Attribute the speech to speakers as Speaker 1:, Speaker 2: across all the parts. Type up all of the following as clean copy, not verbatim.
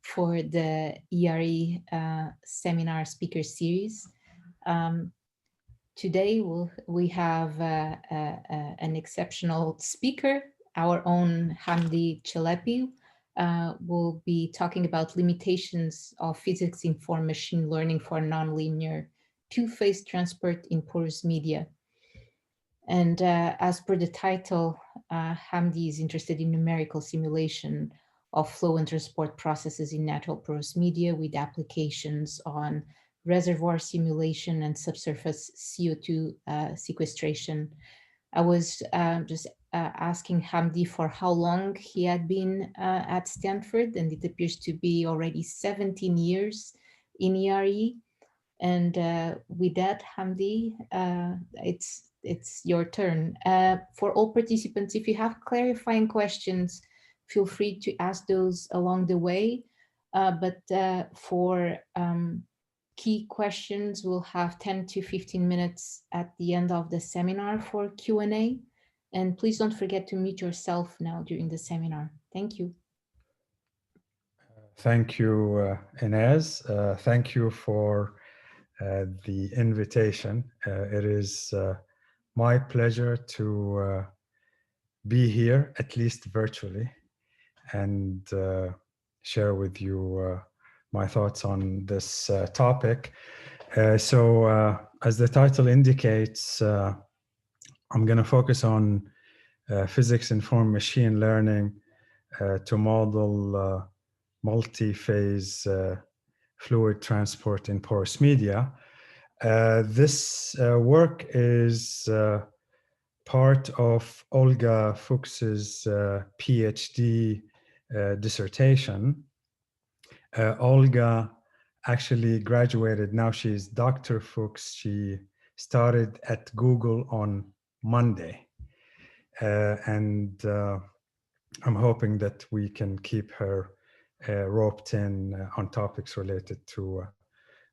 Speaker 1: for the ERE seminar speaker series. Today we have an exceptional speaker. Our own Hamdi Tchelepi will be talking about limitations of physics-informed machine learning for nonlinear two-phase transport in porous media. And as per the title, Hamdi is interested in numerical simulation of flow and transport processes in natural porous media with applications on reservoir simulation and subsurface CO2 sequestration. I was just asking Hamdi for how long he had been at Stanford, and it appears to be already 17 years in ERE. And with that, Hamdi, it's your turn. For all participants, if you have clarifying questions, feel free to ask those along the way. But for key questions, we'll have 10 to 15 minutes at the end of the seminar for Q&A. And please don't forget to mute yourself now during the seminar. Thank you.
Speaker 2: Thank you, Inez. Thank you for the invitation. It is my pleasure to be here, at least virtually, and share with you my thoughts on this topic. So as the title indicates, I'm going to focus on physics-informed machine learning to model multi-phase fluid transport in porous media. This work is part of Olga Fuks's PhD dissertation. Olga actually graduated, now she's Dr. Fuks. She started at Google on Monday. And I'm hoping that we can keep her roped in on topics related to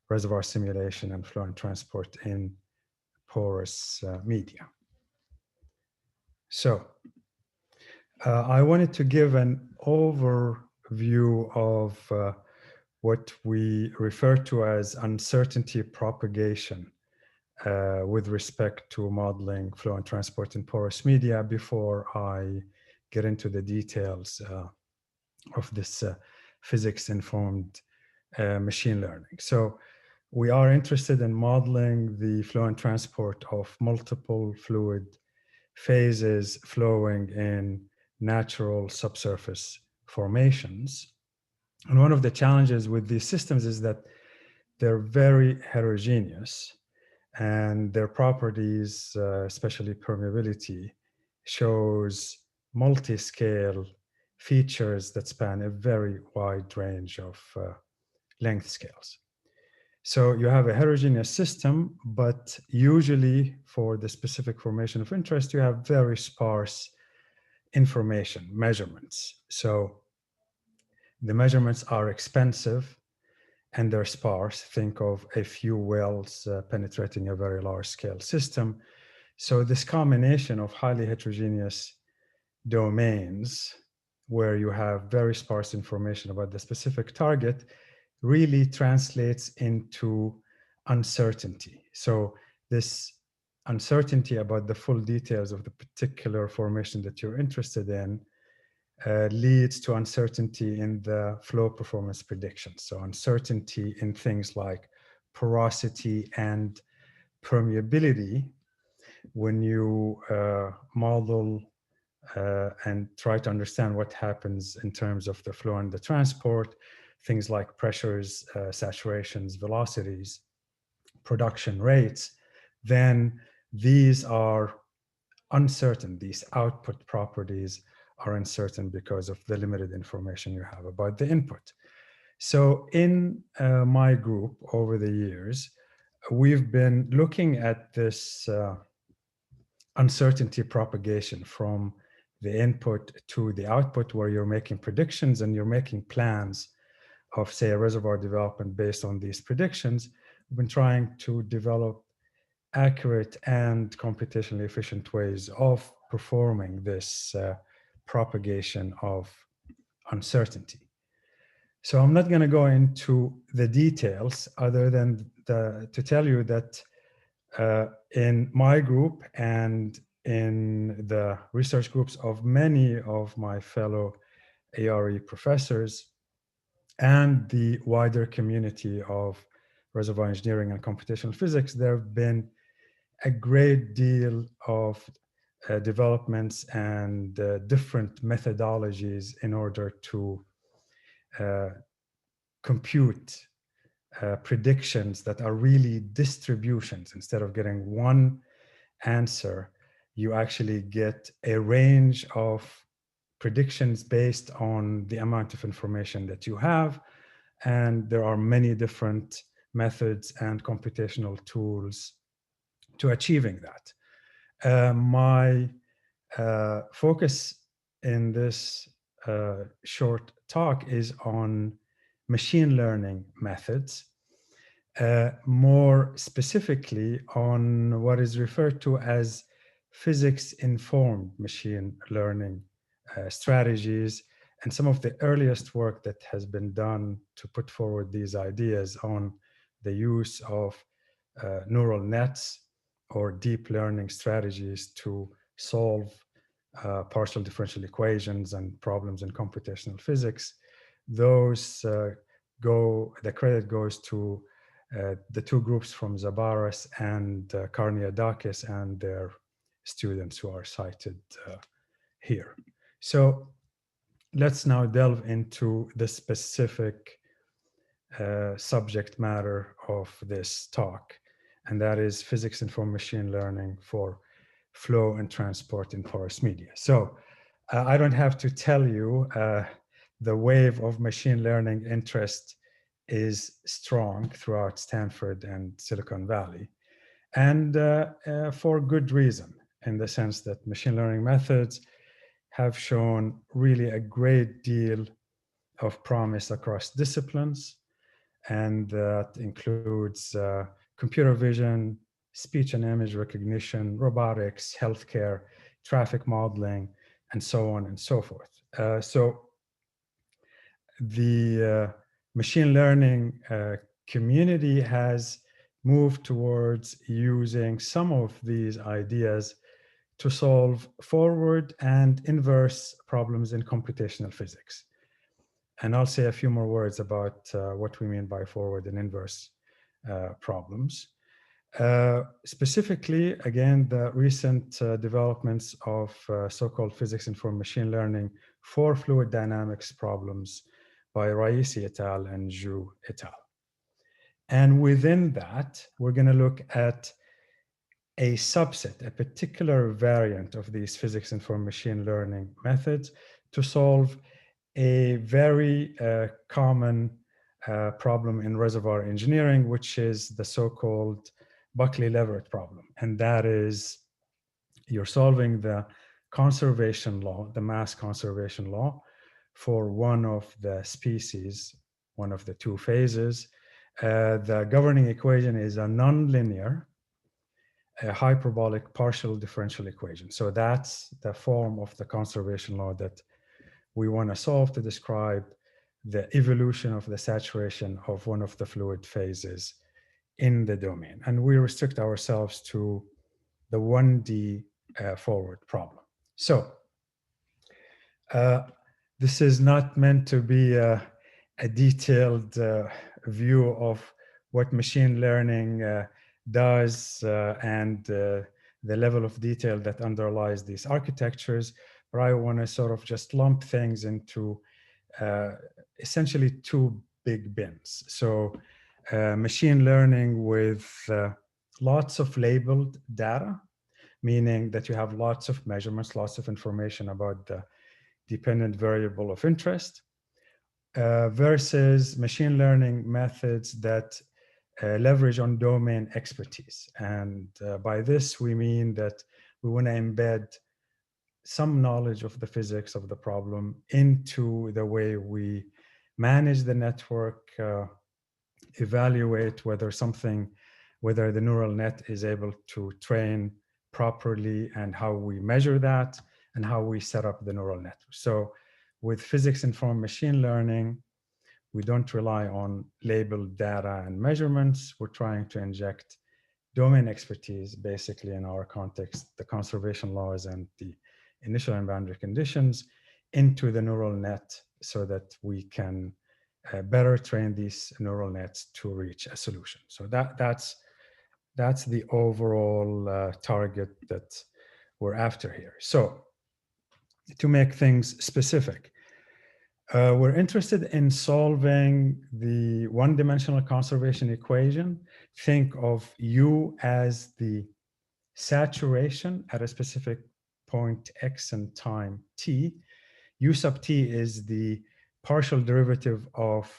Speaker 2: reservoir simulation and flow and transport in porous media. So I wanted to give an overview of what we refer to as uncertainty propagation with respect to modeling flow and transport in porous media before I get into the details of this physics-informed machine learning. So we are interested in modeling the flow and transport of multiple fluid phases flowing in natural subsurface formations. And one of the challenges with these systems is that they're very heterogeneous, and their properties, especially permeability, shows multi-scale features that span a very wide range of length scales. So you have a heterogeneous system, but usually for the specific formation of interest, you have very sparse information, measurements. So the measurements are expensive and they're sparse. Think of a few wells penetrating a very large scale system. So this combination of highly heterogeneous domains where you have very sparse information about the specific target really translates into uncertainty. So this uncertainty about the full details of the particular formation that you're interested in leads to uncertainty in the flow performance predictions. So uncertainty in things like porosity and permeability when you model and try to understand what happens in terms of the flow and the transport, things like pressures, saturations, velocities, production rates, then these are uncertain. These output properties are uncertain because of the limited information you have about the input. So in my group over the years, we've been looking at this uncertainty propagation from the input to the output, where you're making predictions and you're making plans of, say, a reservoir development based on these predictions. We've been trying to develop accurate and computationally efficient ways of performing this propagation of uncertainty. So I'm not going to go into the details other than to tell you that in my group and in the research groups of many of my fellow ARE professors and the wider community of reservoir engineering and computational physics, there have been a great deal of developments and different methodologies in order to compute predictions that are really distributions. Instead of getting one answer, you actually get a range of predictions based on the amount of information that you have. And there are many different methods and computational tools to achieving that. My focus in this short talk is on machine learning methods, more specifically on what is referred to as physics-informed machine learning strategies, and some of the earliest work that has been done to put forward these ideas on the use of neural nets or deep learning strategies to solve partial differential equations and problems in computational physics. Those the credit goes to the two groups from Zabaras and Karniadakis and their students who are cited here. So let's now delve into the specific subject matter of this talk, and that is physics-informed machine learning for flow and transport in porous media. So I don't have to tell you the wave of machine learning interest is strong throughout Stanford and Silicon Valley, and for good reason, in the sense that machine learning methods have shown really a great deal of promise across disciplines, and that includes computer vision, speech and image recognition, robotics, healthcare, traffic modeling, and so on and so forth. So the machine learning community has moved towards using some of these ideas to solve forward and inverse problems in computational physics. And I'll say a few more words about what we mean by forward and inverse problems. Specifically, again, the recent developments of so-called physics-informed machine learning for fluid dynamics problems by Raisi et al. And Zhu et al. And within that, we're going to look at a subset, a particular variant of these physics-informed machine learning methods to solve a very common problem in reservoir engineering, which is the so-called Buckley-Leverett problem. And that is, you're solving the conservation law, the mass conservation law, for one of the species, one of the two phases. The governing equation is a nonlinear, a hyperbolic partial differential equation. So that's the form of the conservation law that we want to solve to describe the evolution of the saturation of one of the fluid phases in the domain. And we restrict ourselves to the 1D forward problem. So this is not meant to be a detailed view of what machine learning does and the level of detail that underlies these architectures, but I want to sort of just lump things into essentially two big bins. So machine learning with lots of labeled data, meaning that you have lots of measurements, lots of information about the dependent variable of interest, versus machine learning methods that leverage on domain expertise. And by this, we mean that we want to embed some knowledge of the physics of the problem into the way we manage the network, evaluate whether the neural net is able to train properly and how we measure that, and how we set up the neural network. So with physics-informed machine learning, we don't rely on labeled data and measurements. We're trying to inject domain expertise, basically in our context, the conservation laws and the initial and boundary conditions, into the neural net so that we can better train these neural nets to reach a solution. So that's the overall target that we're after here. So to make things specific, we're interested in solving the one-dimensional conservation equation. Think of U as the saturation at a specific point x and time t. U sub t is the partial derivative of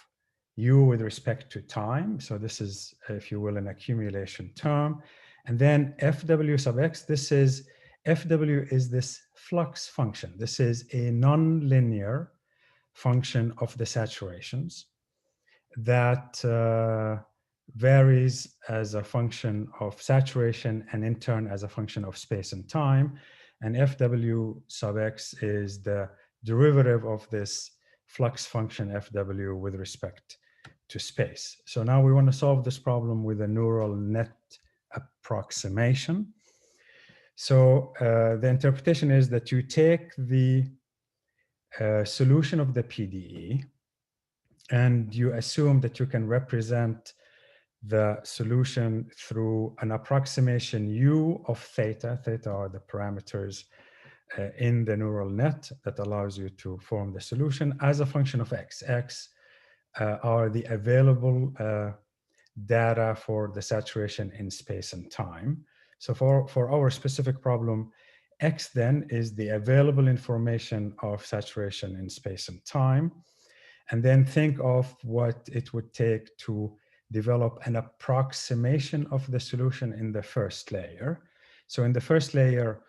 Speaker 2: U with respect to time. So this is, if you will, an accumulation term. And then Fw sub x, Fw is this flux function. This is a nonlinear function of the saturations that varies as a function of saturation and in turn as a function of space and time. And Fw sub x is the derivative of this flux function Fw with respect to space. So now we want to solve this problem with a neural net approximation. So the interpretation is that you take the solution of the PDE and you assume that you can represent the solution through an approximation U of theta. Theta are the parameters in the neural net that allows you to form the solution as a function of x. X are the available data for the saturation in space and time. So for our specific problem, x then is the available information of saturation in space and time. And then think of what it would take to develop an approximation of the solution in the first layer. So in the first layer,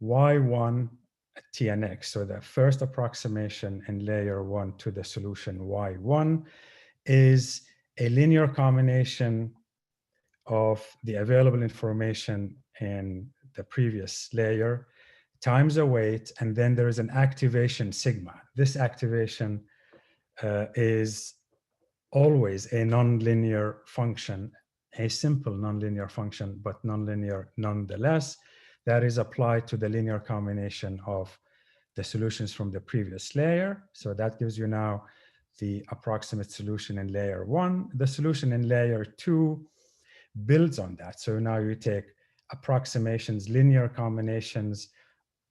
Speaker 2: y1 t and x, so the first approximation in layer 1 to the solution y1 is a linear combination of the available information in the previous layer times a weight, and then there is an activation sigma. This activation is always a nonlinear function, a simple nonlinear function, but nonlinear nonetheless, that is applied to the linear combination of the solutions from the previous layer. So that gives you now the approximate solution in layer 1. The solution in layer 2 builds on that. So now you take approximations, linear combinations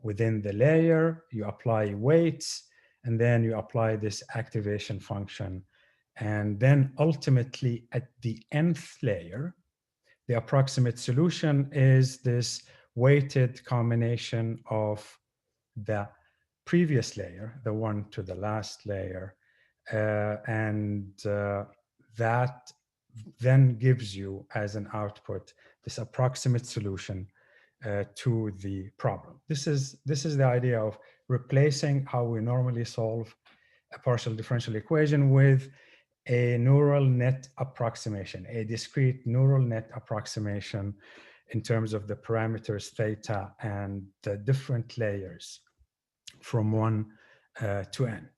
Speaker 2: within the layer, you apply weights, and then you apply this activation function. And then ultimately at the nth layer, the approximate solution is this weighted combination of the previous layer, the one to the last layer, that then gives you as an output this approximate solution to the problem. This is the idea of replacing how we normally solve a partial differential equation with a neural net approximation, a discrete neural net approximation in terms of the parameters theta and the different layers from 1 to n.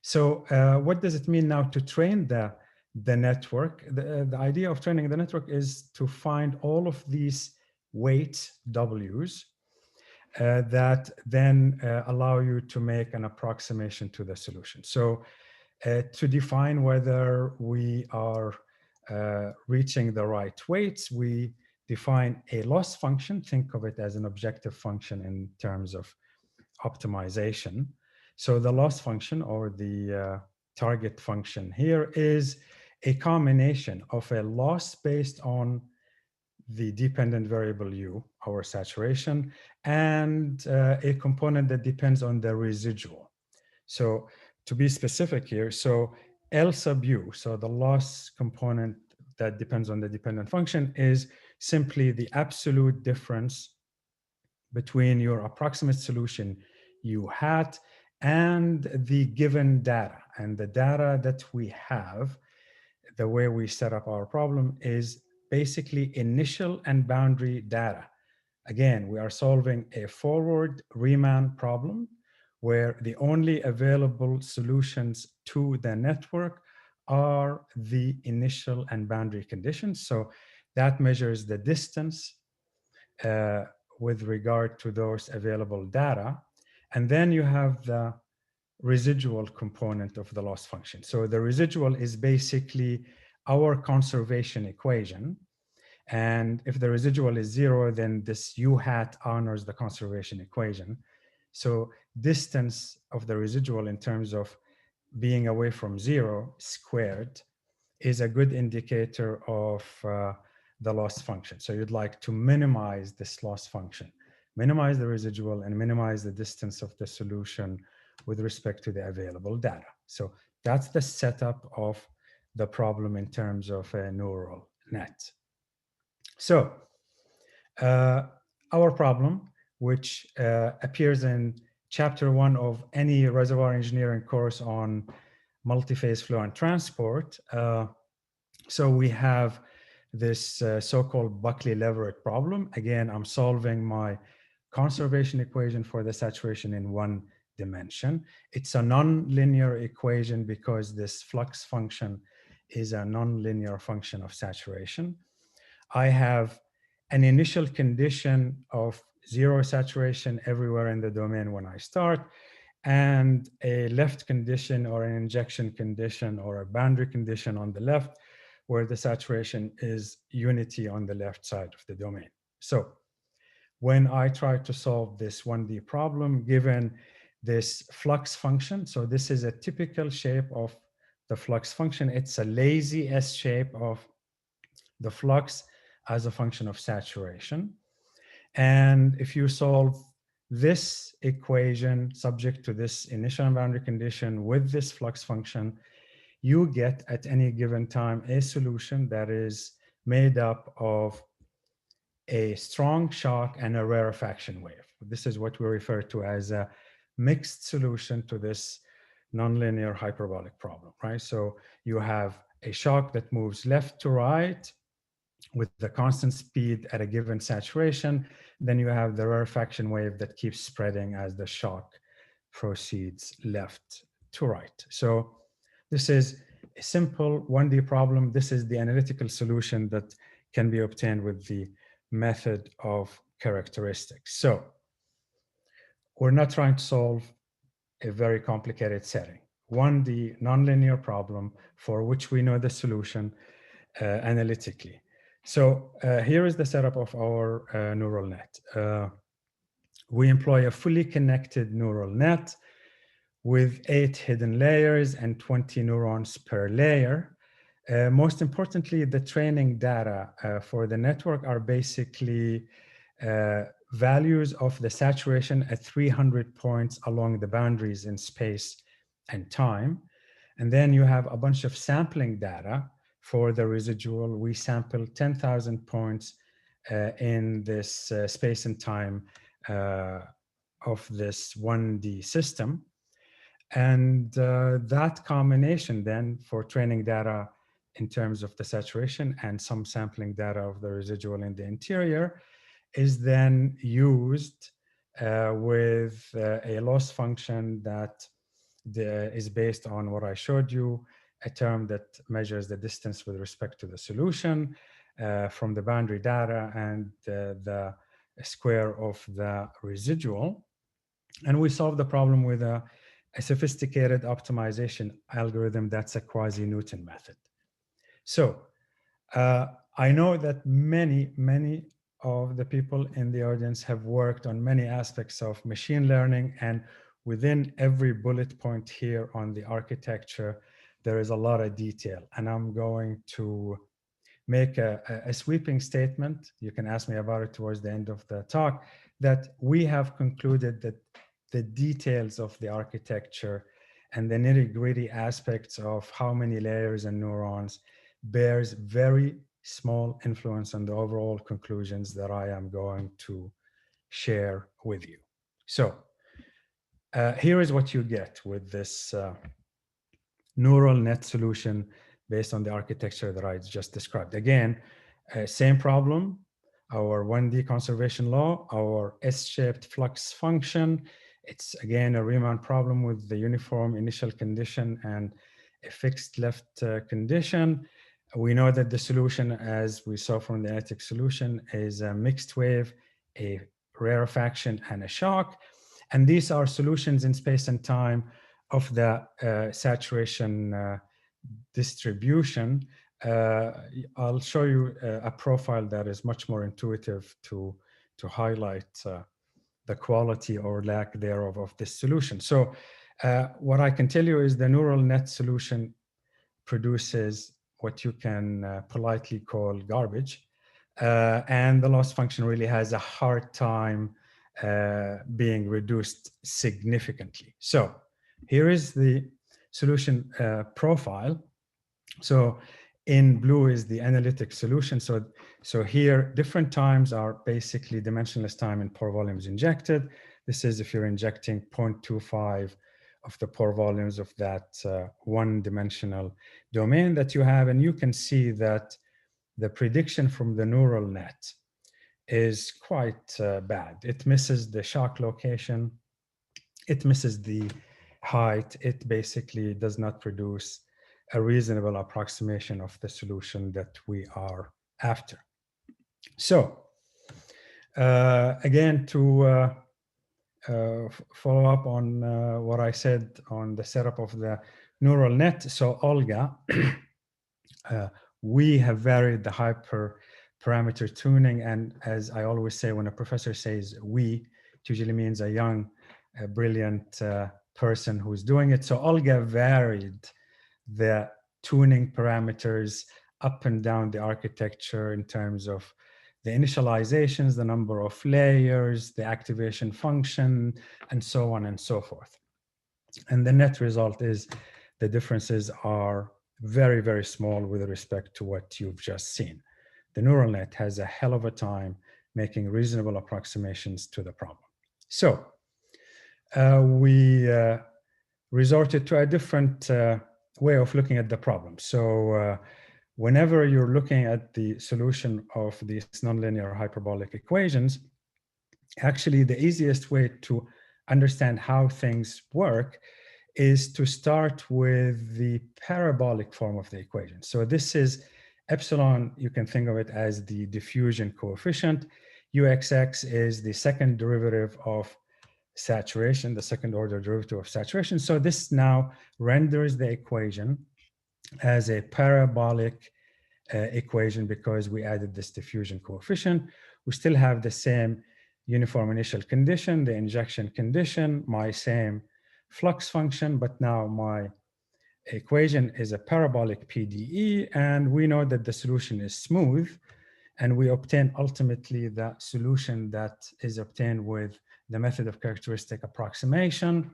Speaker 2: So what does it mean now to train the network? The idea of training the network is to find all of these weights, W's, that then allow you to make an approximation to the solution. So to define whether we are reaching the right weights, we define a loss function. Think of it as an objective function in terms of optimization. So the loss function, or the target function here, is a combination of a loss based on the dependent variable U, our saturation, and a component that depends on the residual. So to be specific here, so L sub U, so the loss component that depends on the dependent function, is simply the absolute difference between your approximate solution U hat and the given data. And the data that we have, the way we set up our problem, is basically initial and boundary data. Again, we are solving a forward Riemann problem where the only available solutions to the network are the initial and boundary conditions. So that measures the distance with regard to those available data. And then you have the residual component of the loss function. So the residual is basically our conservation equation. And if the residual is 0, then this u hat honors the conservation equation. So distance of the residual in terms of being away from 0 squared is a good indicator of the loss function. So you'd like to minimize this loss function, minimize the residual and minimize the distance of the solution with respect to the available data. So that's the setup of the problem in terms of a neural net. So our problem, which appears in chapter 1 of any reservoir engineering course on multi-phase flow and transport. So we have this so-called Buckley-Leverett problem. Again, I'm solving my conservation equation for the saturation in one dimension. It's a nonlinear equation because this flux function is a nonlinear function of saturation. I have an initial condition of 0 saturation everywhere in the domain when I start, and a left condition or an injection condition or a boundary condition on the left, where the saturation is unity on the left side of the domain. So when I try to solve this 1D problem, given this flux function, so this is a typical shape of the flux function. It's a lazy S shape of the flux as a function of saturation. And if you solve this equation subject to this initial and boundary condition with this flux function, you get at any given time a solution that is made up of a strong shock and a rarefaction wave. This is what we refer to as a mixed solution to this nonlinear hyperbolic problem, right? So you have a shock that moves left to right with the constant speed at a given saturation. Then you have the rarefaction wave that keeps spreading as the shock proceeds left to right. So this is a simple 1D problem. This is the analytical solution that can be obtained with the method of characteristics. So we're not trying to solve a very complicated setting. 1D nonlinear problem for which we know the solution analytically. So here is the setup of our neural net. We employ a fully connected neural net with 8 hidden layers and 20 neurons per layer. Most importantly, the training data for the network are basically values of the saturation at 300 points along the boundaries in space and time. And then you have a bunch of sampling data for the residual. We sample 10,000 points in this space and time of this 1D system. And that combination then for training data in terms of the saturation and some sampling data of the residual in the interior is then used with a loss function that is based on what I showed you, a term that measures the distance with respect to the solution from the boundary data and the square of the residual. And we solve the problem with a sophisticated optimization algorithm that's a quasi-Newton method. So I know that many of the people in the audience have worked on many aspects of machine learning, and within every bullet point here on the architecture, there is a lot of detail. And I'm going to make a sweeping statement. You can ask me about it towards the end of the talk, that we have concluded that the details of the architecture and the nitty-gritty aspects of how many layers and neurons bears very small influence on the overall conclusions that I am going to share with you. So here is what you get with this neural net solution based on the architecture that I just described. Again, same problem. our 1D conservation law, our S-shaped flux function. It's again a Riemann problem with the uniform initial condition and a fixed left condition. We know that the solution, as we saw from the analytic solution, is a mixed wave, a rarefaction, and a shock. And these are solutions in space and time of the saturation distribution. I'll show you a profile that is much more intuitive to highlight the quality or lack thereof of this solution. So what I can tell you is the neural net solution produces what you can politely call garbage. And the loss function really has a hard time being reduced significantly. So here is the solution profile. So in blue is the analytic solution. So here, different times are basically dimensionless time in pore volumes injected. This is if you're injecting 0.25 of the pore volumes of that one-dimensional domain that you have. And you can see that the prediction from the neural net is quite bad. It misses the shock location. It misses the height. It basically does not produce a reasonable approximation of the solution that we are after. So again, to follow up on what I said on the setup of the neural net. So Olga, we have varied the hyperparameter tuning. And as I always say, when a professor says we, it usually means a young, brilliant person who's doing it. So Olga varied the tuning parameters up and down the architecture in terms of the initializations, the number of layers, the activation function, and so on and so forth. And the net result is the differences are very, very small with respect to what you've just seen. The neural net has a hell of a time making reasonable approximations to the problem. So we resorted to a different way of looking at the problem. So whenever you're looking at the solution of these nonlinear hyperbolic equations, actually the easiest way to understand how things work is to start with the parabolic form of the equation. So this is epsilon, you can think of it as the diffusion coefficient. Uxx is the second derivative of saturation, the second order derivative of saturation. So this now renders the equation as a parabolic equation because we added this diffusion coefficient. We still have the same uniform initial condition, the injection condition, my same flux function, but now my equation is a parabolic PDE, and we know that the solution is smooth, and we obtain ultimately the solution that is obtained with the method of characteristic approximation.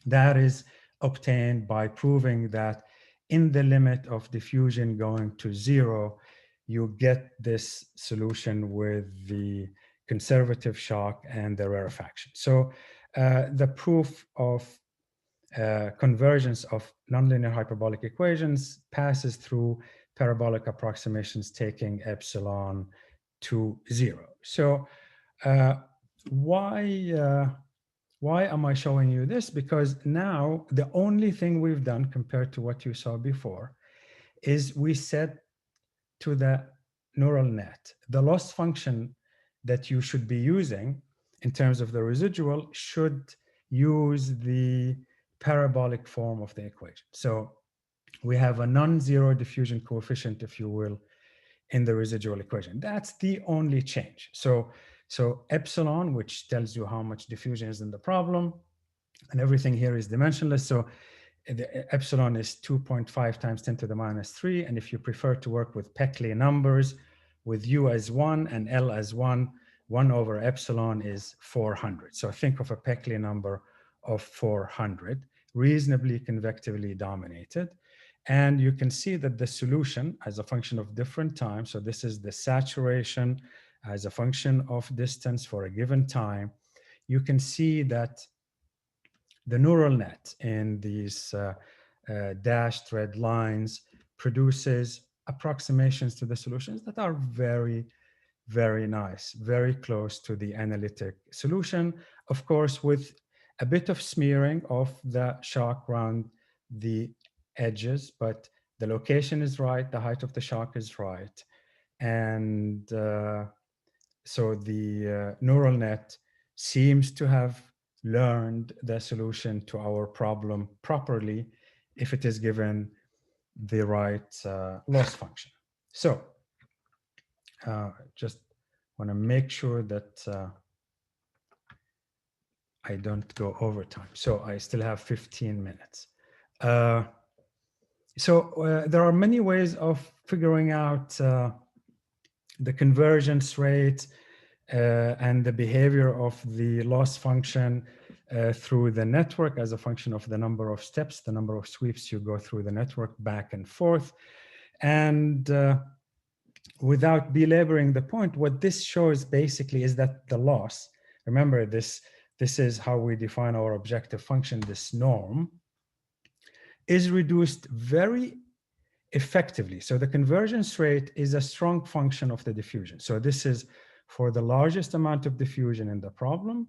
Speaker 2: That is obtained by proving that in the limit of diffusion going to 0, you get this solution with the conservative shock and the rarefaction. So the proof of convergence of nonlinear hyperbolic equations passes through parabolic approximations taking epsilon to 0. So why am I showing you this? Because now the only thing we've done compared to what you saw before is we set to the neural net the loss function that you should be using in terms of the residual should use the parabolic form of the equation. So we have a non-zero diffusion coefficient, if you will, in the residual equation. That's the only change. So epsilon, which tells you how much diffusion is in the problem, and everything here is dimensionless. So the epsilon is 2.5 times 10 to the minus 3. And if you prefer to work with Peckley numbers, with U as 1 and L as 1, 1 over epsilon is 400. So think of a Peckley number of 400, reasonably convectively dominated. And you can see that the solution as a function of different time, so this is the saturation as a function of distance for a given time, you can see that the neural net in these dashed red lines produces approximations to the solutions that are very, very nice, very close to the analytic solution, of course, with a bit of smearing of the shock around the edges, but the location is right, the height of the shock is right. And so the neural net seems to have learned the solution to our problem properly if it is given the right loss function. So just want to make sure that I don't go over time. So I still have 15 minutes. There are many ways of figuring out the convergence rate and the behavior of the loss function through the network as a function of the number of steps, the number of sweeps you go through the network back and forth. And without belaboring the point, what this shows basically is that the loss, remember this is how we define our objective function, this norm, is reduced very effectively. So the convergence rate is a strong function of the diffusion. So this is for the largest amount of diffusion in the problem.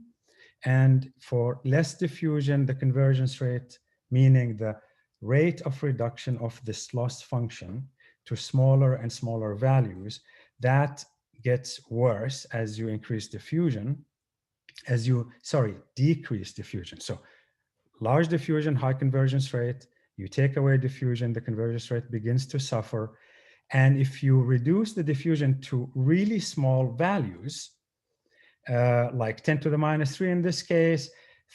Speaker 2: And for less diffusion, the convergence rate, meaning the rate of reduction of this loss function to smaller and smaller values, that gets worse as you increase diffusion, decrease diffusion. So large diffusion, high convergence rate, you take away diffusion, the convergence rate begins to suffer. And if you reduce the diffusion to really small values, like 10 to the minus 3 in this case,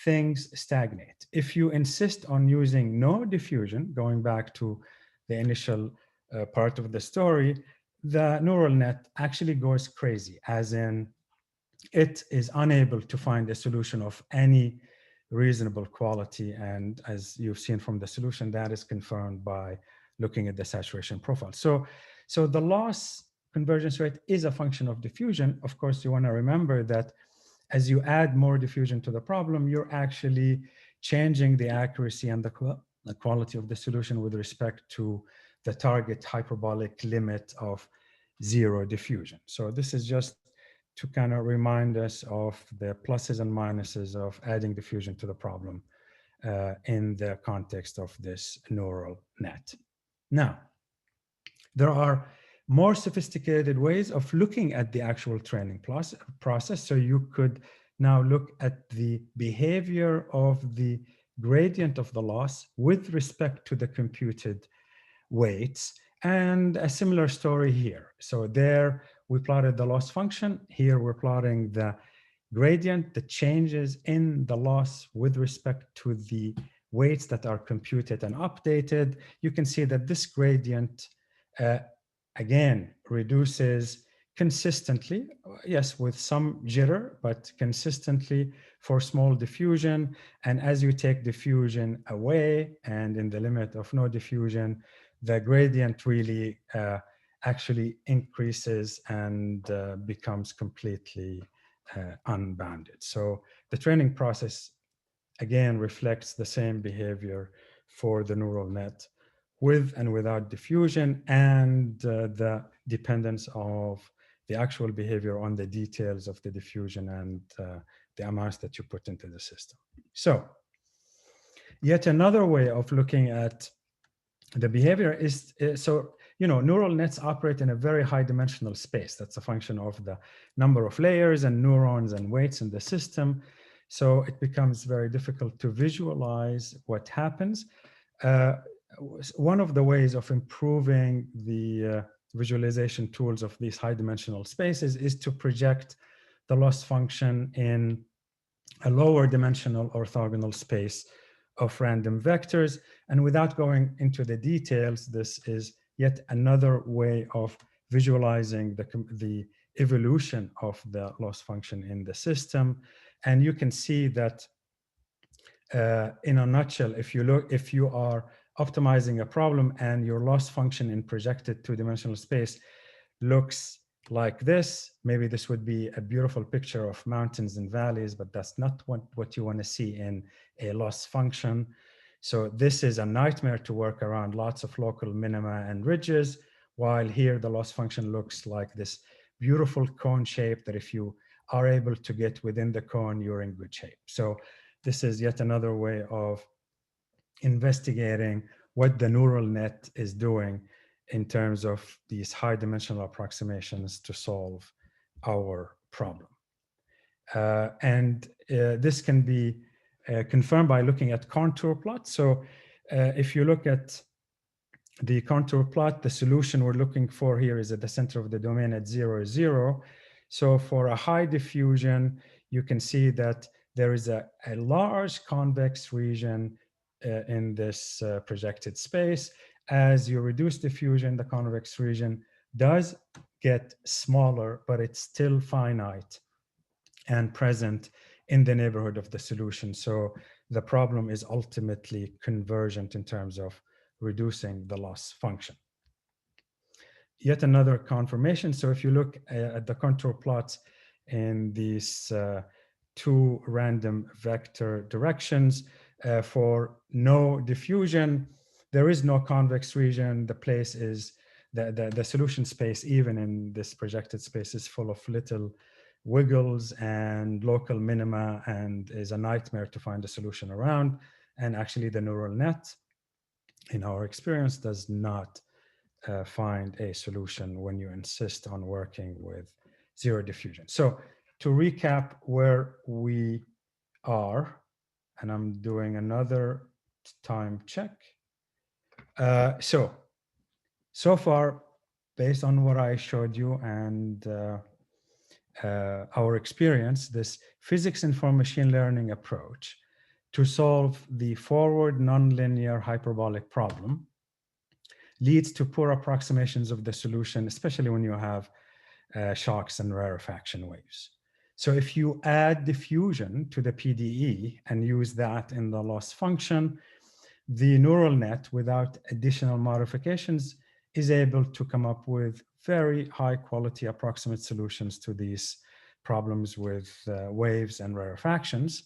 Speaker 2: things stagnate. If you insist on using no diffusion, going back to the initial part of the story, the neural net actually goes crazy, as in it is unable to find a solution of any reasonable quality. And as you've seen from the solution, that is confirmed by looking at the saturation profile. So the loss convergence rate is a function of diffusion. Of course, you want to remember that as you add more diffusion to the problem, you're actually changing the accuracy and the quality of the solution with respect to the target hyperbolic limit of zero diffusion. So this is just to kind of remind us of the pluses and minuses of adding diffusion to the problem in the context of this neural net. Now, there are more sophisticated ways of looking at the actual training process. So you could now look at the behavior of the gradient of the loss with respect to the computed weights. And a similar story here. So there we plotted the loss function. Here we're plotting the gradient, the changes in the loss with respect to the weights that are computed and updated. You can see that this gradient, again, reduces consistently, yes, with some jitter, but consistently for small diffusion. And as you take diffusion away, and in the limit of no diffusion, the gradient really actually increases and becomes completely unbounded. So the training process, again, reflects the same behavior for the neural net with and without diffusion, and the dependence of the actual behavior on the details of the diffusion and the amounts that you put into the system. So yet another way of looking at the behavior is, neural nets operate in a very high dimensional space. That's a function of the number of layers and neurons and weights in the system. So it becomes very difficult to visualize what happens. One of the ways of improving the visualization tools of these high dimensional spaces is to project the loss function in a lower dimensional orthogonal space of random vectors. And without going into the details, this is yet another way of visualizing the evolution of the loss function in the system. And you can see that in a nutshell, if you are optimizing a problem and your loss function in projected two-dimensional space looks like this, maybe this would be a beautiful picture of mountains and valleys, but that's not what you want to see in a loss function. So this is a nightmare to work around, lots of local minima and ridges, while here the loss function looks like this beautiful cone shape that if you are able to get within the cone, you're in good shape. So this is yet another way of investigating what the neural net is doing in terms of these high dimensional approximations to solve our problem. This can be confirmed by looking at contour plots. So if you look at the contour plot, the solution we're looking for here is at the center of the domain at 0, 0. So for a high diffusion, you can see that there is a large convex region in this projected space. As you reduce diffusion, the convex region does get smaller, but it's still finite and present in the neighborhood of the solution. So the problem is ultimately convergent in terms of reducing the loss function. Yet another confirmation. So if you look at the contour plots in these two random vector directions for no diffusion, there is no convex region. The place is the solution space, even in this projected space, is full of little wiggles and local minima, and is a nightmare to find a solution around. And actually the neural net, in our experience, does not find a solution when you insist on working with zero diffusion. So to recap where we are, and I'm doing another time check. So far, based on what I showed you and our experience, this physics-informed machine learning approach to solve the forward nonlinear hyperbolic problem leads to poor approximations of the solution, especially when you have shocks and rarefaction waves. So if you add diffusion to the PDE and use that in the loss function, the neural net, without additional modifications, is able to come up with very high quality approximate solutions to these problems with waves and rarefactions.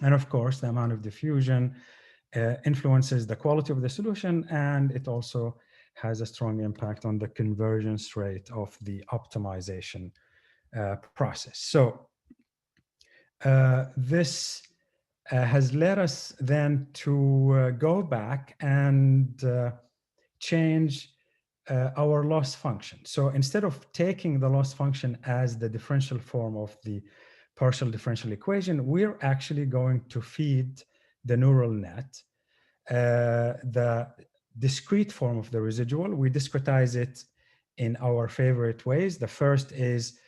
Speaker 2: And of course, the amount of diffusion influences the quality of the solution, and it also has a strong impact on the convergence rate of the optimization process. So this has led us then to go back and change our loss function. So instead of taking the loss function as the differential form of the partial differential equation, we're actually going to feed the neural net the discrete form of the residual. We discretize it in our favorite ways. The first is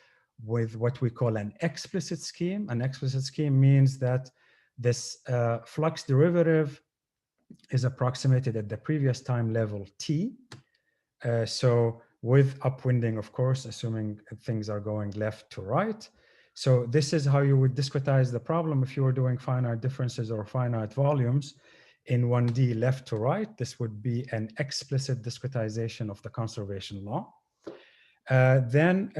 Speaker 2: with what we call an explicit scheme. An explicit scheme means that this flux derivative is approximated at the previous time level t. So with upwinding, of course, assuming things are going left to right. So this is how you would discretize the problem if you were doing finite differences or finite volumes in 1D left to right. This would be an explicit discretization of the conservation law. Then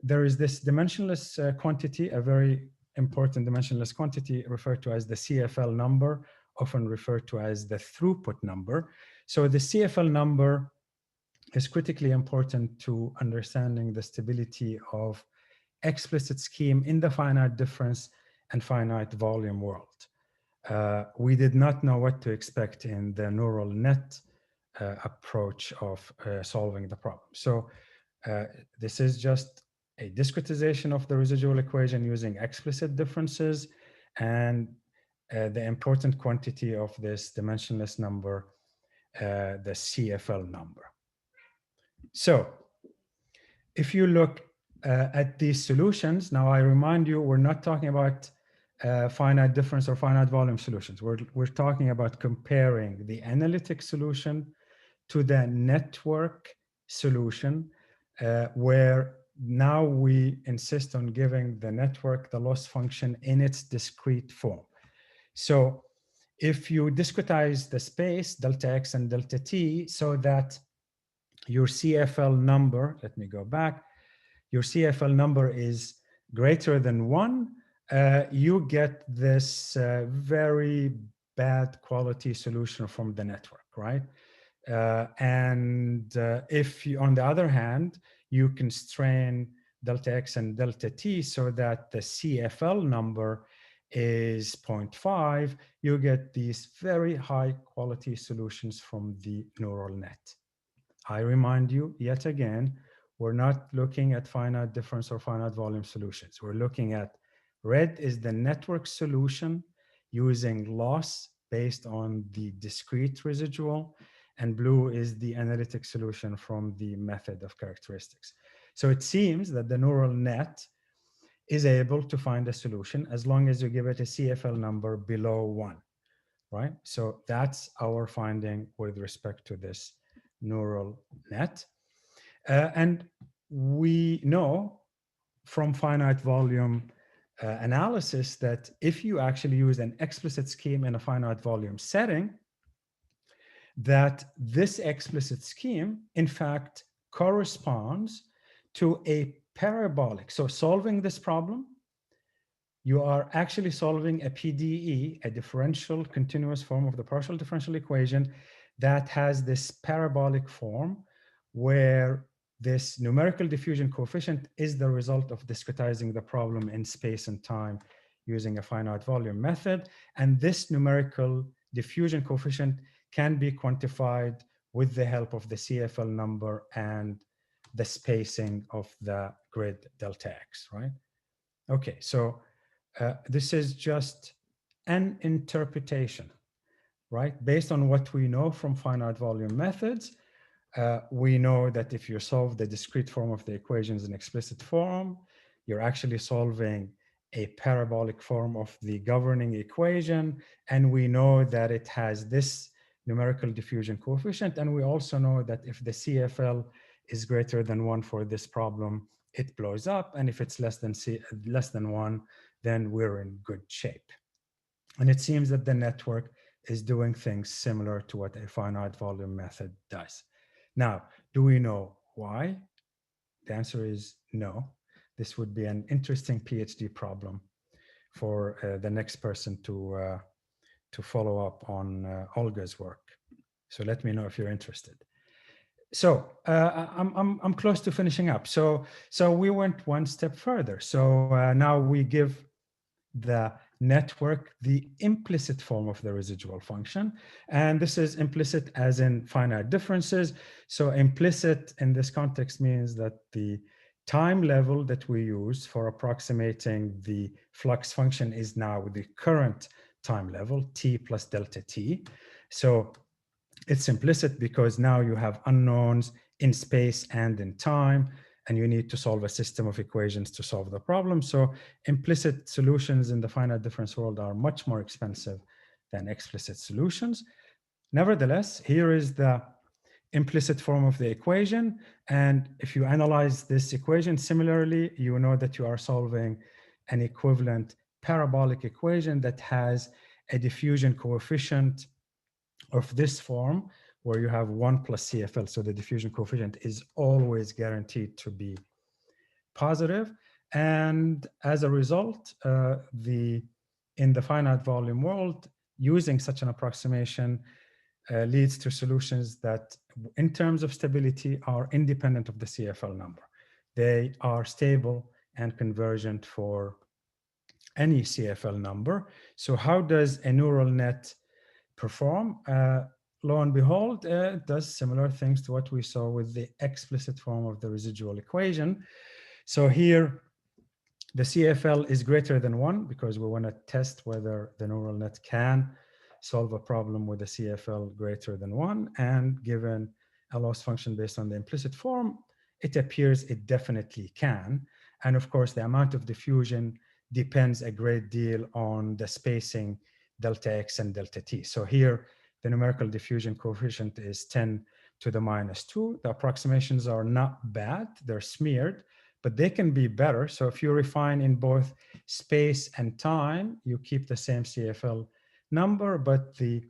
Speaker 2: there is this dimensionless quantity, a very important dimensionless quantity referred to as the CFL number, often referred to as the throughput number. So the CFL number is critically important to understanding the stability of explicit scheme in the finite difference and finite volume world. We did not know what to expect in the neural net approach of solving the problem. So this is just a discretization of the residual equation using explicit differences, and the important quantity of this dimensionless number, the CFL number. So if you look at these solutions, now I remind you, we're not talking about finite difference or finite volume solutions. We're talking about comparing the analytic solution to the network solution, where now we insist on giving the network the loss function in its discrete form. So if you discretize the space, delta x and delta t, so that your CFL number, let me go back, your CFL number is greater than 1, you get this very bad quality solution from the network, right? If you, on the other hand, you constrain delta x and delta t so that the CFL number is 0.5, you get these very high quality solutions from the neural net. I remind you yet again, we're not looking at finite difference or finite volume solutions. We're looking at red is the network solution using loss based on the discrete residual, and blue is the analytic solution from the method of characteristics. So it seems that the neural net is able to find a solution as long as you give it a CFL number below 1, right? So that's our finding with respect to this neural net. And we know from finite volume analysis that if you actually use an explicit scheme in a finite volume setting, that this explicit scheme, in fact, corresponds to a parabolic. So solving this problem, you are actually solving a PDE, a differential continuous form of the partial differential equation that has this parabolic form where this numerical diffusion coefficient is the result of discretizing the problem in space and time using a finite volume method. And this numerical diffusion coefficient can be quantified with the help of the CFL number and the spacing of the grid delta x, right? Okay, so this is just an interpretation, right? Based on what we know from finite volume methods, we know that if you solve the discrete form of the equations in explicit form, you're actually solving a parabolic form of the governing equation. And we know that it has this numerical diffusion coefficient. And we also know that if the CFL is greater than 1 for this problem, it blows up. And if it's less than 1, then we're in good shape. And it seems that the network is doing things similar to what a finite volume method does. Now, do we know why? The answer is no. This would be an interesting PhD problem for the next person to follow up on Olga's work. So let me know if you're interested. So I'm close to finishing up. So we went one step further. So now we give the network the implicit form of the residual function. And this is implicit as in finite differences. So implicit in this context means that the time level that we use for approximating the flux function is now the current time level, t plus delta t. So it's implicit because now you have unknowns in space and in time, and you need to solve a system of equations to solve the problem. So implicit solutions in the finite difference world are much more expensive than explicit solutions. Nevertheless, here is the implicit form of the equation. And if you analyze this equation similarly, you know that you are solving an equivalent parabolic equation that has a diffusion coefficient of this form where you have 1 plus CFL. So the diffusion coefficient is always guaranteed to be positive. And as a result, in the finite volume world, using such an approximation leads to solutions that, in terms of stability, are independent of the CFL number. They are stable and convergent for any CFL number. So how does a neural net perform? Lo and behold, it does similar things to what we saw with the explicit form of the residual equation. So here, the CFL is greater than 1 because we want to test whether the neural net can solve a problem with a CFL greater than 1. And given a loss function based on the implicit form, it appears it definitely can. And of course, the amount of diffusion depends a great deal on the spacing delta x and delta t. So here, the numerical diffusion coefficient is 10 to the minus 2. The approximations are not bad. They're smeared, but they can be better. So if you refine in both space and time, you keep the same CFL number, but the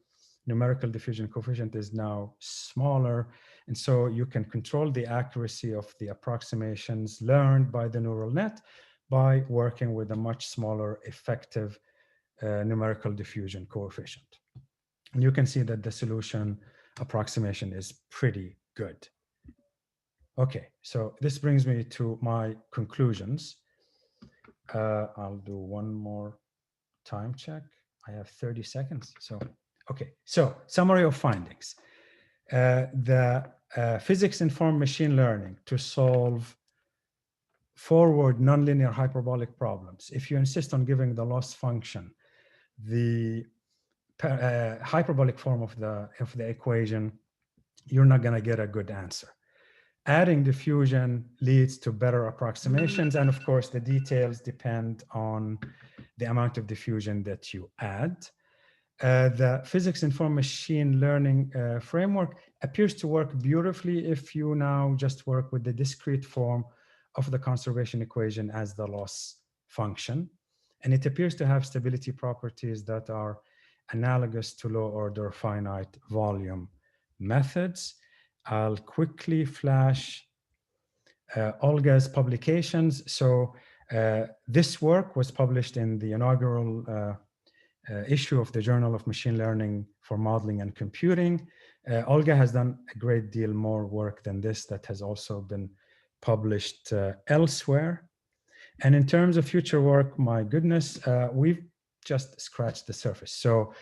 Speaker 2: numerical diffusion coefficient is now smaller. And so you can control the accuracy of the approximations learned by the neural net by working with a much smaller effective numerical diffusion coefficient. And you can see that the solution approximation is pretty good. Okay, so this brings me to my conclusions. I'll do one more time check. I have 30 seconds. So, okay, so summary of findings. The physics-informed machine learning to solve forward nonlinear hyperbolic problems. If you insist on giving the loss function the hyperbolic form of the equation, you're not going to get a good answer. Adding diffusion leads to better approximations, and of course, the details depend on the amount of diffusion that you add. The physics-informed machine learning framework appears to work beautifully if you now just work with the discrete form of the conservation equation as the loss function. And it appears to have stability properties that are analogous to low-order finite volume methods. I'll quickly flash Olga's publications. So this work was published in the inaugural issue of the Journal of Machine Learning for Modeling and Computing. Olga has done a great deal more work than this that has also been published elsewhere. And in terms of future work, my goodness, we've just scratched the surface. So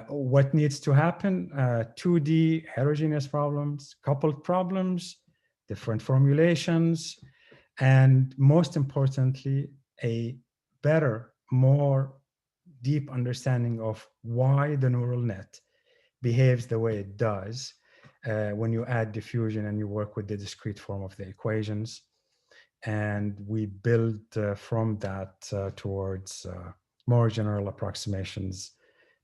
Speaker 2: what needs to happen? 2D heterogeneous problems, coupled problems, different formulations, and most importantly, a better, more deep understanding of why the neural net behaves the way it does when you add diffusion and you work with the discrete form of the equations. And we build from that towards more general approximations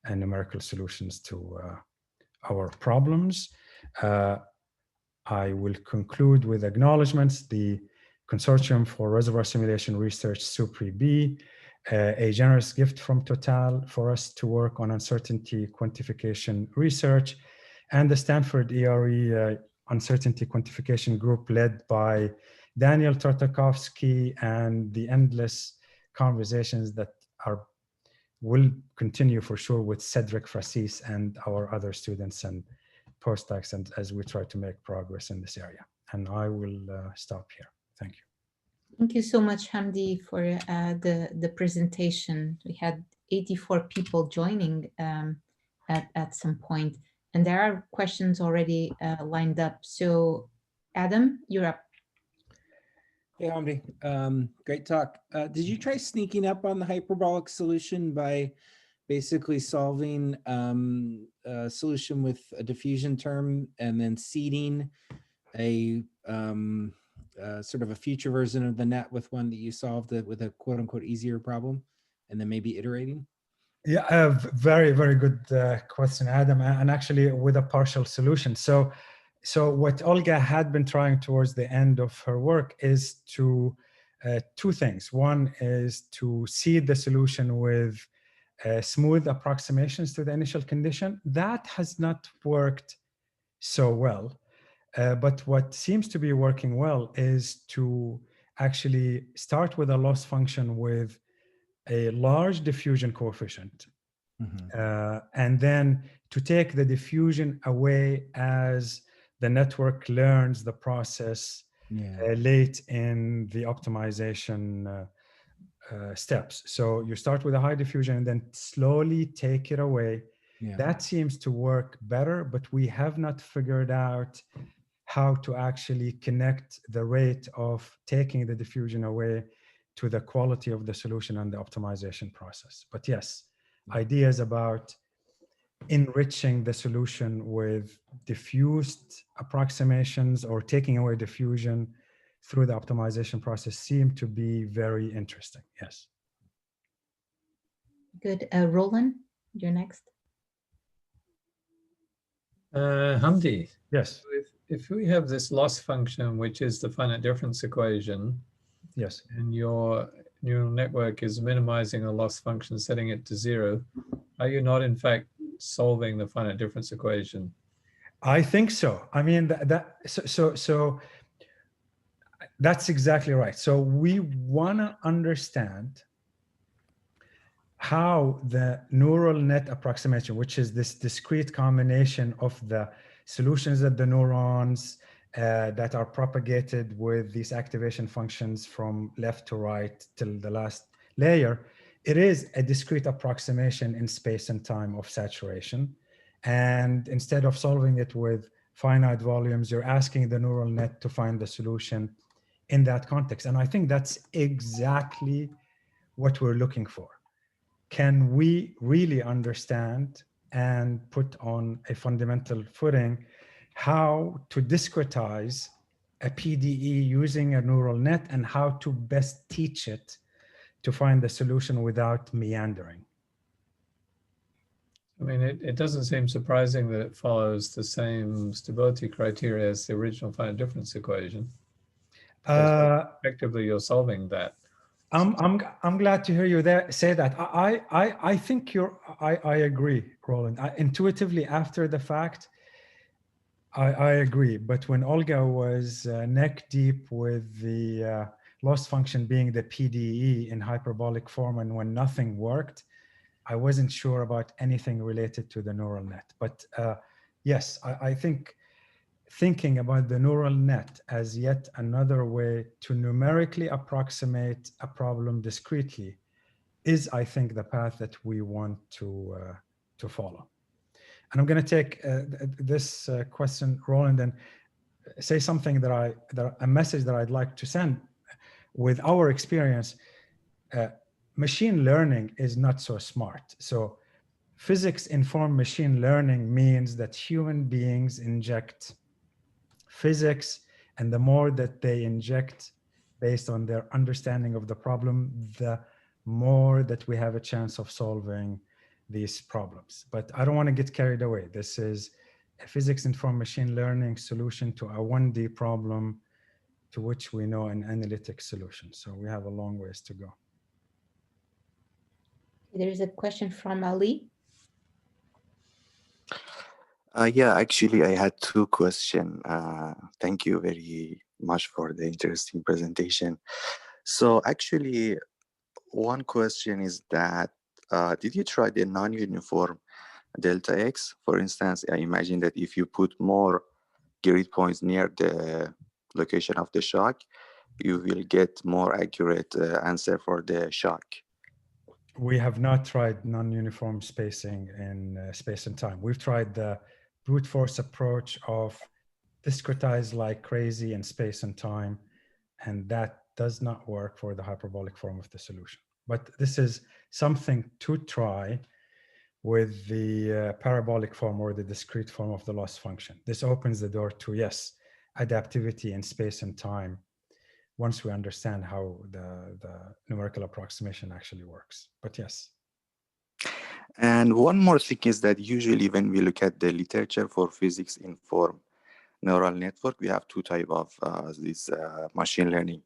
Speaker 2: and numerical solutions to our problems. I will conclude with acknowledgements. The Consortium for Reservoir Simulation Research, SUPRI-B, a generous gift from Total for us to work on uncertainty quantification research, and the Stanford ERE Uncertainty Quantification Group led by Daniel Tartakovsky, and the endless conversations that will continue for sure with Cedric Frassis and our other students and postdocs, and as we try to make progress in this area. And I will stop here. Thank you.
Speaker 1: Thank you so much, Hamdi, for the presentation. We had 84 people joining at some point, and there are questions already lined up. So, Adam, you're up.
Speaker 3: Hey, Hamdi, great talk. Did you try sneaking up on the hyperbolic solution by basically solving a solution with a diffusion term and then seeding a sort of a future version of the net with one that you solved with a quote unquote easier problem, and then maybe iterating?
Speaker 2: Yeah, very, very good question, Adam, and actually with a partial solution. So what Olga had been trying towards the end of her work is to two things. One is to seed the solution with smooth approximations to the initial condition. That has not worked so well. But what seems to be working well is to actually start with a loss function with a large diffusion coefficient. And then to take the diffusion away as the network learns the process late in the optimization steps. So you start with a high diffusion and then slowly take it away. That seems to work better, but we have not figured out how to actually connect the rate of taking the diffusion away to the quality of the solution and the optimization process. But yes, ideas about enriching the solution with diffused approximations or taking away diffusion through the optimization process seem to be very interesting. Yes.
Speaker 1: Good. Roland, you're next.
Speaker 4: Hamdi.
Speaker 2: Yes.
Speaker 4: If we have this loss function, which is the finite difference equation,
Speaker 2: yes,
Speaker 4: and your neural network is minimizing a loss function, setting it to 0, are you not in solving the finite difference equation?
Speaker 2: I think so. I mean, so that's exactly right. So we want to understand how the neural net approximation, which is this discrete combination of the solutions that the neurons that are propagated with these activation functions from left to right till the last layer, it is a discrete approximation in space and time of saturation. And instead of solving it with finite volumes, you're asking the neural net to find the solution in that context. And I think that's exactly what we're looking for. Can we really understand and put on a fundamental footing how to discretize a PDE using a neural net and how to best teach it to find the solution without meandering?
Speaker 4: I mean, it doesn't seem surprising that it follows the same stability criteria as the original finite difference equation. Effectively, you're solving that.
Speaker 2: I'm glad to hear you say that. I think I agree, Roland. Intuitively, after the fact, I agree. But when Olga was neck deep with the loss function being the PDE in hyperbolic form, and when nothing worked, I wasn't sure about anything related to the neural net. But yes, I think thinking about the neural net as yet another way to numerically approximate a problem discretely is, I think, the path that we want to follow. And I'm going to take this question, Roland, and say something a message that I'd like to send. With our experience, machine learning is not so smart. So physics-informed machine learning means that human beings inject physics, and the more that they inject based on their understanding of the problem, the more that we have a chance of solving these problems. But I don't want to get carried away. This is a physics-informed machine learning solution to a 1D problem to which we know an analytic solution. So we have a long ways to go.
Speaker 1: There's a question from Ali.
Speaker 5: Yeah, actually, I had two questions. Thank you very much for the interesting presentation. So actually, one question is that, did you try the non-uniform delta X? For instance, I imagine that if you put more grid points near the location of the shock, you will get more accurate answer for the shock.
Speaker 2: We have not tried non-uniform spacing in space and time. We've tried the brute force approach of discretize like crazy in space and time, and that does not work for the hyperbolic form of the solution. But this is something to try with the parabolic form or the discrete form of the loss function. This opens the door to, yes, adaptivity in space and time once we understand how the numerical approximation actually works. But yes.
Speaker 5: And one more thing is that usually when we look at the literature for physics-informed neural network, we have two types of this machine learning.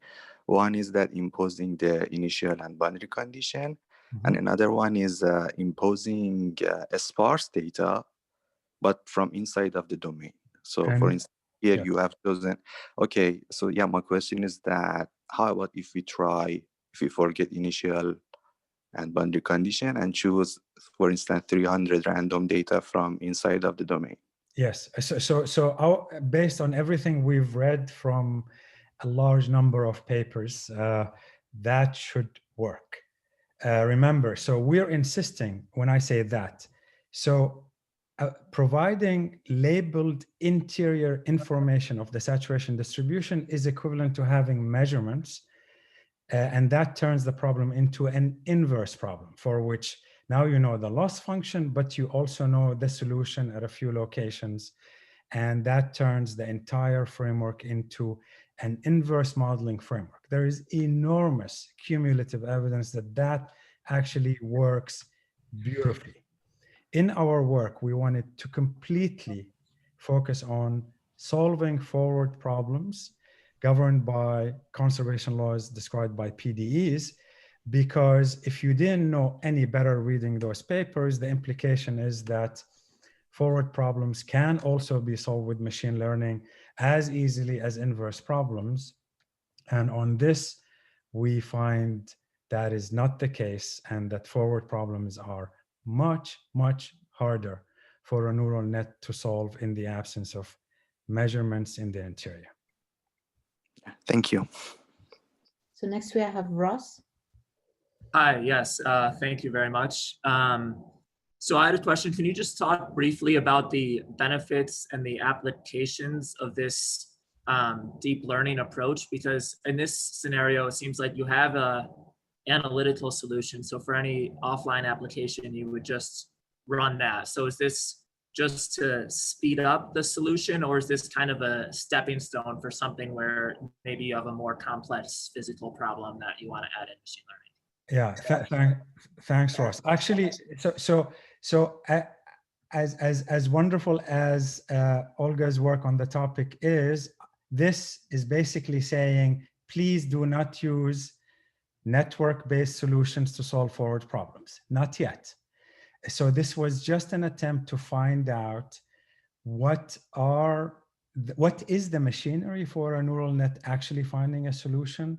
Speaker 5: One is that imposing the initial and boundary condition, and another one is imposing a sparse data, but from inside of the domain. So for instance, here you have chosen, okay, so yeah, my question is that, how about if we forget initial and boundary condition and choose, for instance, 300 random data from inside of the domain?
Speaker 2: Yes, so based on everything we've read from a large number of papers, that should work. Remember, so we're insisting when I say that. So providing labeled interior information of the saturation distribution is equivalent to having measurements, and that turns the problem into an inverse problem for which now you know the loss function, but you also know the solution at a few locations, and that turns the entire framework into an inverse modeling framework. There is enormous cumulative evidence that that actually works beautifully. In our work, we wanted to completely focus on solving forward problems governed by conservation laws described by PDEs, because if you didn't know any better reading those papers, the implication is that forward problems can also be solved with machine learning as easily as inverse problems. And on this, we find that is not the case, and that forward problems are much, much harder for a neural net to solve in the absence of measurements in the interior.
Speaker 5: Thank you.
Speaker 1: So next we have Ross.
Speaker 6: Hi, yes, thank you very much. So I had a question. Can you just talk briefly about the benefits and the applications of this deep learning approach? Because in this scenario, it seems like you have a analytical solution. So for any offline application, you would just run that. So is this just to speed up the solution, or is this kind of a stepping stone for something where maybe you have a more complex physical problem that you want to add in machine learning?
Speaker 2: Yeah, thanks, Ross. Actually, as wonderful as Olga's work on the topic is, this is basically saying, please do not use network-based solutions to solve forward problems. Not yet. So this was just an attempt to find out what is the machinery for a neural net actually finding a solution,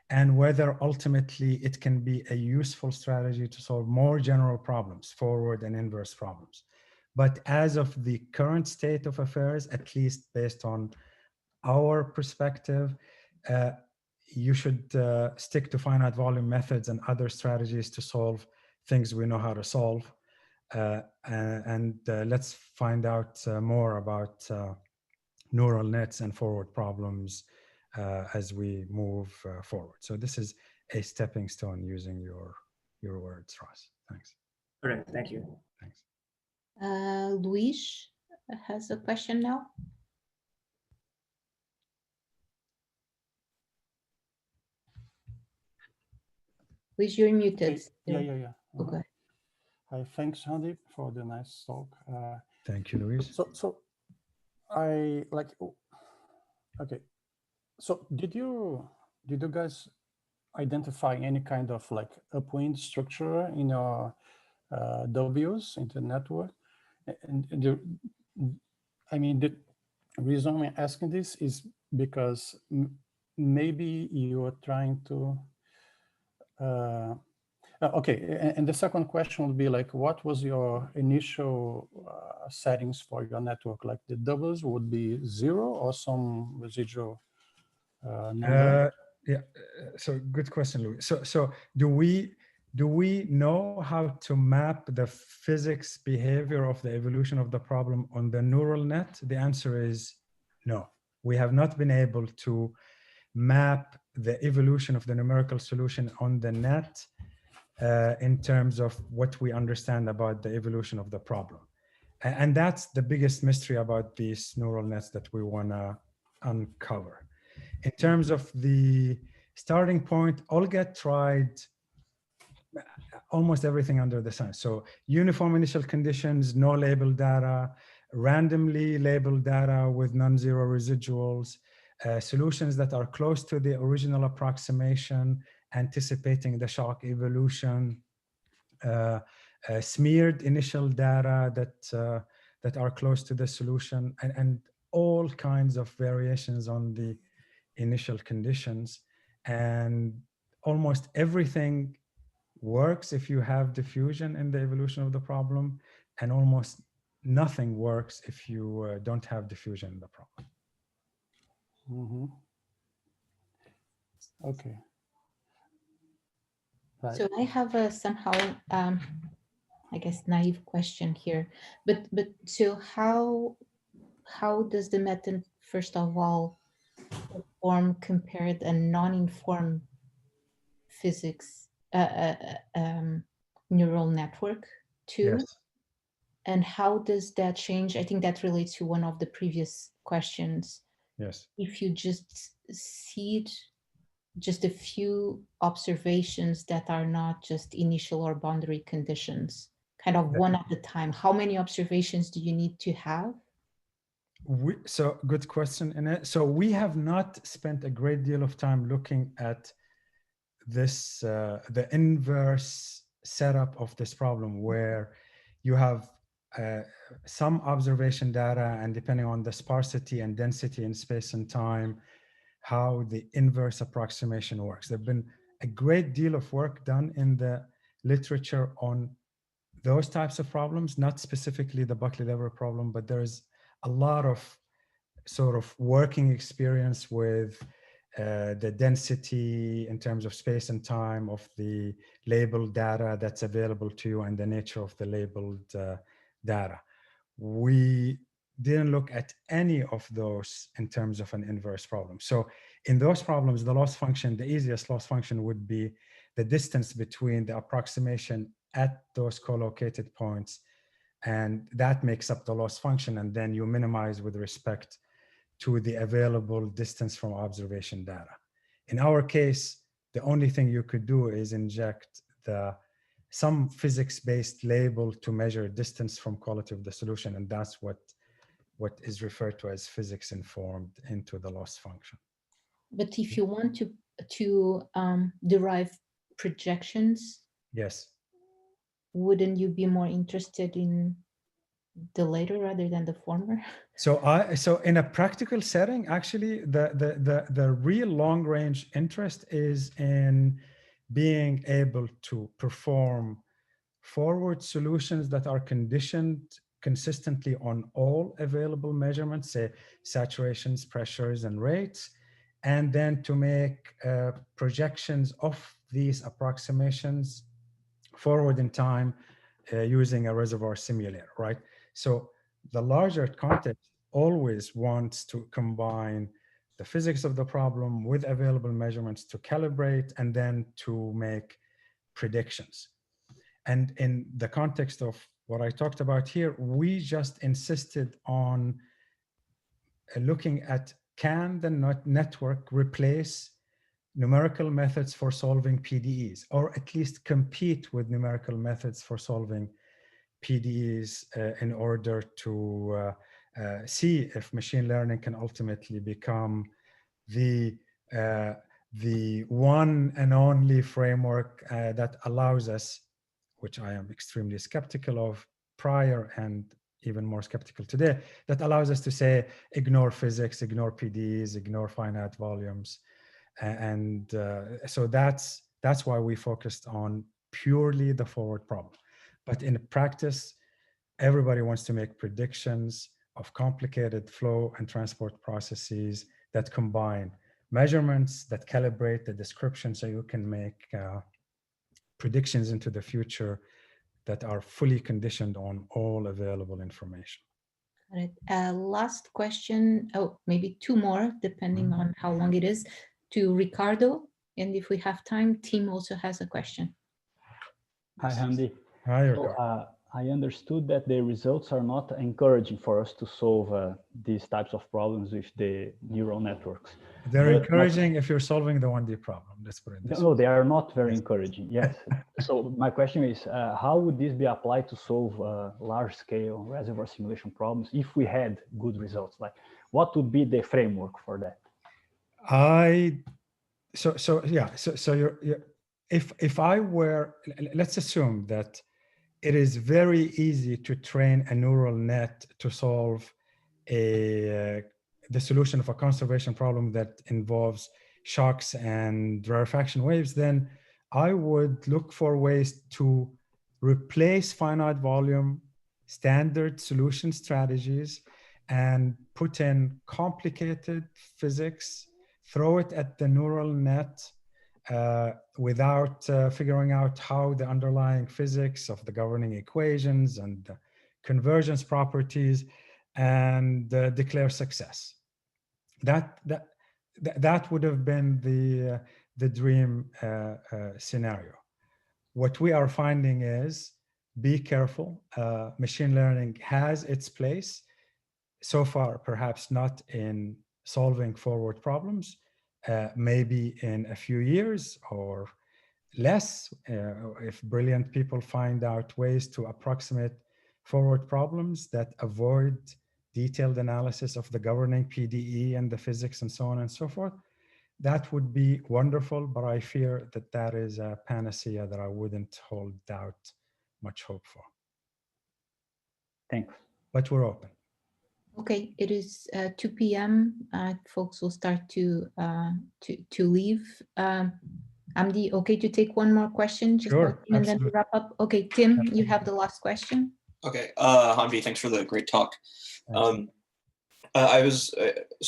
Speaker 2: and whether ultimately it can be a useful strategy to solve more general problems, forward and inverse problems. But as of the current state of affairs, at least based on our perspective, you should stick to finite volume methods and other strategies to solve things we know how to solve. Let's find out more about neural nets and forward problems as we move forward. So this is a stepping stone, using your words, Ross. Thanks.
Speaker 6: All right, thank you.
Speaker 2: Thanks.
Speaker 1: Luis has a question now. Luis, you're muted.
Speaker 7: Okay. Yeah.
Speaker 1: Okay.
Speaker 7: Hi, thanks, Hamdi, for the nice talk.
Speaker 2: Thank you, Luis.
Speaker 7: So I like. Okay. So did you guys identify any kind of like upwind structure in your W's in the network? And I mean, the reason I'm asking this is because maybe you are trying to. Okay, and the second question would be like, what was your initial settings for your network? Like the doubles would be 0 or some residual number?
Speaker 2: Yeah, so good question, Louis. So do we know how to map the physics behavior of the evolution of the problem on the neural net? The answer is no. We have not been able to map the evolution of the numerical solution on the net in terms of what we understand about the evolution of the problem. And that's the biggest mystery about these neural nets that we want to uncover. In terms of the starting point, Olga tried almost everything under the sun. So uniform initial conditions, no labeled data, randomly labeled data with non-zero residuals, solutions that are close to the original approximation, anticipating the shock evolution, smeared initial data that are close to the solution, and all kinds of variations on the initial conditions. And almost everything works if you have diffusion in the evolution of the problem, and almost nothing works if you don't have diffusion in the problem.
Speaker 7: Mm-hmm. Okay. Right.
Speaker 1: So I have a somehow, I guess, naive question here, but so how does the method, first of all, perform compared a non-informed physics neural network to?
Speaker 2: Yes.
Speaker 1: And how does that change? I think that relates to one of the previous questions.
Speaker 2: Yes.
Speaker 1: If you just seed just a few observations that are not just initial or boundary conditions, kind of one at a time, how many observations do you need to have?
Speaker 2: So good question, Annette. So we have not spent a great deal of time looking at this, the inverse setup of this problem, where you have some observation data, and depending on the sparsity and density in space and time, how the inverse approximation works. There've been a great deal of work done in the literature on those types of problems, not specifically the Buckley-Lever problem, but there's a lot of sort of working experience with the density in terms of space and time of the labeled data that's available to you and the nature of the labeled data. We didn't look at any of those in terms of an inverse problem. So in those problems, the loss function, the easiest loss function would be the distance between the approximation at those co-located points, and that makes up the loss function, and then you minimize with respect to the available distance from observation data. In our case, the only thing you could do is inject some physics-based label to measure distance from quality of the solution, and that's what is referred to as physics-informed into the loss function.
Speaker 1: But if you want to derive projections,
Speaker 2: yes,
Speaker 1: wouldn't you be more interested in the later rather than the former?
Speaker 2: So in a practical setting, actually, the real long range interest is in being able to perform forward solutions that are conditioned consistently on all available measurements, say saturations, pressures, and rates, and then to make projections of these approximations forward in time using a reservoir simulator, right? So the larger context always wants to combine the physics of the problem with available measurements to calibrate and then to make predictions. And in the context of what I talked about here, we just insisted on looking at, can the network replace numerical methods for solving PDEs, or at least compete with numerical methods for solving PDEs in order to see if machine learning can ultimately become the one and only framework that allows us, which I am extremely skeptical of prior and even more skeptical today, that allows us to say, ignore physics, ignore PDEs, ignore finite volumes. And so that's why we focused on purely the forward problem. But in practice, everybody wants to make predictions of complicated flow and transport processes that combine measurements, that calibrate the description so you can make predictions into the future that are fully conditioned on all available information.
Speaker 1: Got it. Last question, oh, maybe two more, depending on how long it is, to Ricardo. And if we have time, Tim also has a question.
Speaker 8: Hi, Hamdi.
Speaker 2: Hi, Ricardo.
Speaker 8: I understood that the results are not encouraging for us to solve these types of problems with the neural networks.
Speaker 2: They're encouraging if you're solving the 1D problem. Let's put it this way.
Speaker 8: No, they are not very encouraging. Yes. So my question is, how would this be applied to solve large-scale reservoir simulation problems if we had good results? Like, what would be the framework for that?
Speaker 2: If I were, let's assume that it is very easy to train a neural net to solve the solution of a conservation problem that involves shocks and rarefaction waves, then I would look for ways to replace finite volume standard solution strategies and put in complicated physics, throw it at the neural net without figuring out how the underlying physics of the governing equations and the convergence properties, and declare success. That would have been the dream scenario. What we are finding is, be careful. Machine learning has its place. So far, perhaps not in solving forward problems. Maybe in a few years or less, if brilliant people find out ways to approximate forward problems that avoid detailed analysis of the governing PDE and the physics and so on and so forth, that would be wonderful, but I fear that that is a panacea that I wouldn't hold out much hope for.
Speaker 8: Thanks.
Speaker 2: But we're open.
Speaker 1: Okay, it is 2 p.m. Folks will start to leave. Hamdi, okay to take one more question? Just
Speaker 2: sure,
Speaker 1: and then we wrap up. Okay, Tim, you have the last question.
Speaker 9: Okay, Hamdi, thanks for the great talk. I was,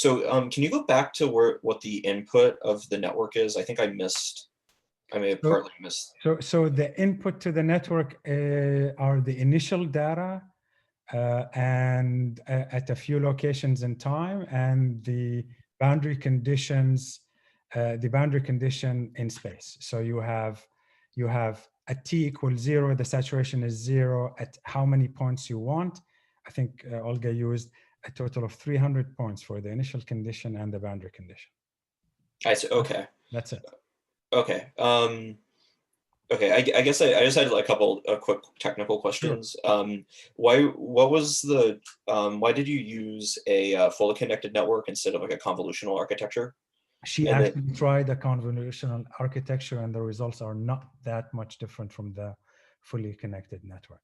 Speaker 9: can you go back to what the input of the network is? I think I may have partly missed.
Speaker 2: So the input to the network are the initial data and at a few locations in time, and the boundary conditions, the boundary condition in space. So you have at t equals 0, the saturation is 0 at how many points you want. I think Olga used a total of 300 points for the initial condition and the boundary condition.
Speaker 9: I see. Okay.
Speaker 2: That's it.
Speaker 9: Okay. Okay. I guess I just had a couple of quick technical questions. Sure. Why did you use a fully connected network instead of like a convolutional architecture?
Speaker 2: She actually tried a convolutional architecture, and the results are not that much different from the fully connected network.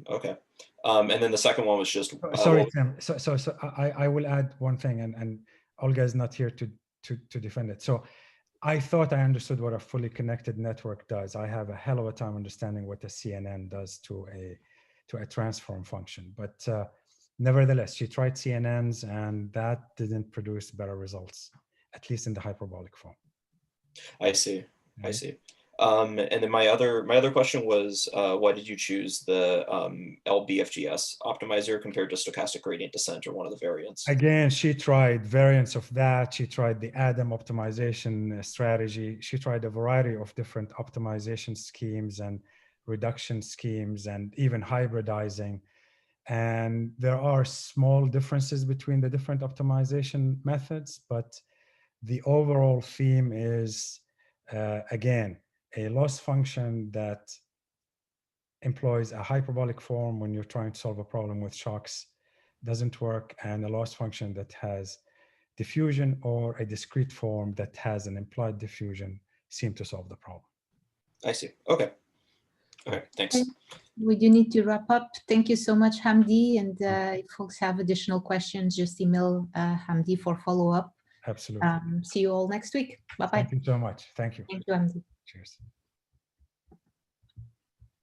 Speaker 9: Okay. And then the second one was just
Speaker 2: sorry, Tim. So I will add one thing, and Olga is not here to defend it. So I thought I understood what a fully connected network does. I have a hell of a time understanding what the CNN does to a transform function. But nevertheless, she tried CNNs, and that didn't produce better results, at least in the hyperbolic form.
Speaker 9: I see. I see. And then my other question was, why did you choose the LBFGS optimizer compared to stochastic gradient descent or one of the variants?
Speaker 2: Again, she tried variants of that. She tried the Adam optimization strategy. She tried a variety of different optimization schemes and reduction schemes and even hybridizing. And there are small differences between the different optimization methods, but the overall theme is, again, a loss function that employs a hyperbolic form when you're trying to solve a problem with shocks doesn't work, and a loss function that has diffusion or a discrete form that has an implied diffusion seem to solve the problem.
Speaker 9: I see. Okay. All right. Thanks.
Speaker 1: We do need to wrap up. Thank you so much, Hamdi. And if folks have additional questions, just email Hamdi for follow-up.
Speaker 2: Absolutely.
Speaker 1: See you all next week. Bye-bye.
Speaker 2: Thank you so much. Thank you.
Speaker 1: Thank you, Hamdi.
Speaker 2: Cheers.